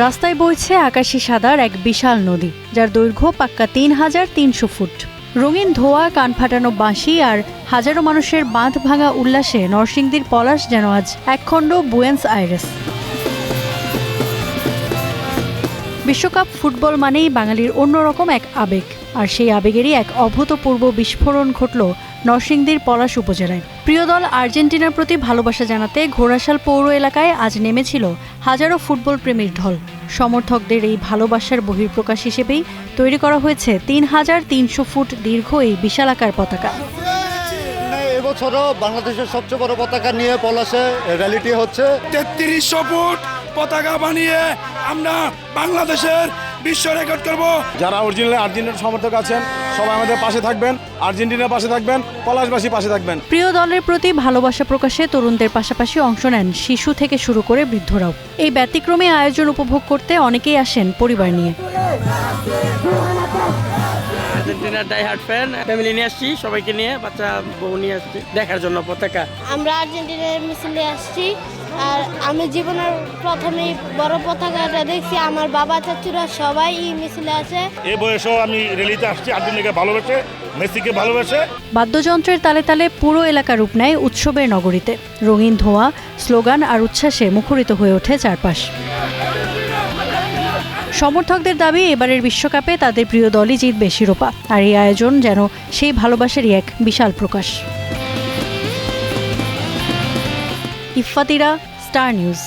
রাস্তায় বইছে আকাশি সাদার এক বিশাল নদী, যার দৈর্ঘ্য পাক্কা ৩,৩০০ ফুট। রঙিন ধোয়া, কান ফাটানো বাঁশি আর হাজারো মানুষের বাঁধ ভাঙা উল্লাসে নরসিংদীর পলাশ যেন আজ একখণ্ড বুয়েন্স আইরেস। বিশ্বকাপ ফুটবল মানেই বাঙালির অন্যরকম এক আবেগ, আর সেই আবেগেরই এক অভূতপূর্ব বিস্ফোরণ ঘটল নরসিংদীর পলাশ উপজেলায়। প্রিয় দল আর্জেন্টিনার প্রতি ভালোবাসা জানাতে ঘোড়াশাল পৌর এলাকায় আজ নেমেছিল হাজারো ফুটবল প্রেমীর ঢল। সমর্থকদের এই ভালোবাসার বহিঃপ্রকাশ হিসেবেই তৈরি করা হয়েছে ৩,৩০০ ফুট দীর্ঘ এই বিশালাকার পতাকা। এবছরও বাংলাদেশের সবচেয়ে বড় পতাকা নিয়ে পলাশে র্যালিটি হচ্ছে। ৩৩০০ ফুট পতাকা বানিয়ে আমরা বাংলাদেশের বিশ্ব রেকর্ড করব। যারা অরিজিনাল আর্জেন্টিনার সমর্থক আছেন সবাই আমাদের পাশে থাকবেন, আর্জেন্টিনার পাশে থাকবেন, পলাশবাসী পাশে থাকবেন। প্রিয় দলের প্রতি ভালোবাসা প্রকাশে তরুণদের পাশাপাশি অংশ নেন শিশু থেকে শুরু করে বৃদ্ধরাও। এই ব্যতিক্রমী আয়োজন উপভোগ করতে অনেকেই আসেন পরিবার নিয়ে। আর্জেন্টিনার ডাইহার্ড ফ্যান, ফ্যামিলি নিয়ে আসছি, সবাইকে নিয়ে, বাচ্চা বউ নিয়ে আসছি দেখার জন্য পতাকা। আমরা আর্জেন্টিনার মিছিলে আসছি, আর আমি জীবনের প্রথমেই বড় পতাকাটা দেখছি। আমার বাবা চাচুরা সবাই এই মিছিলে আছে। এই বয়সেও আমি র্যালিতে আসছি আর্জেন্টিনাকে ভালোবেসে, মেসিকে ভালোবেসে। বাদ্যযন্ত্রের তালে তালে পুরো এলাকা রূপ নেয় উৎসবের নগরীতে। রঙিন ধোঁয়া, স্লোগান আর উচ্ছ্বাসে মুখরিত হয়ে ওঠে চারপাশ। সমর্থকদের দাবি, এবারের বিশ্বকাপে তাদের প্রিয় দলই জিতবে শিরোপা, আর এই আয়োজন যেন সেই ভালোবাসারই এক বিশাল প্রকাশ। ইফফাতিরা, স্টার নিউজ।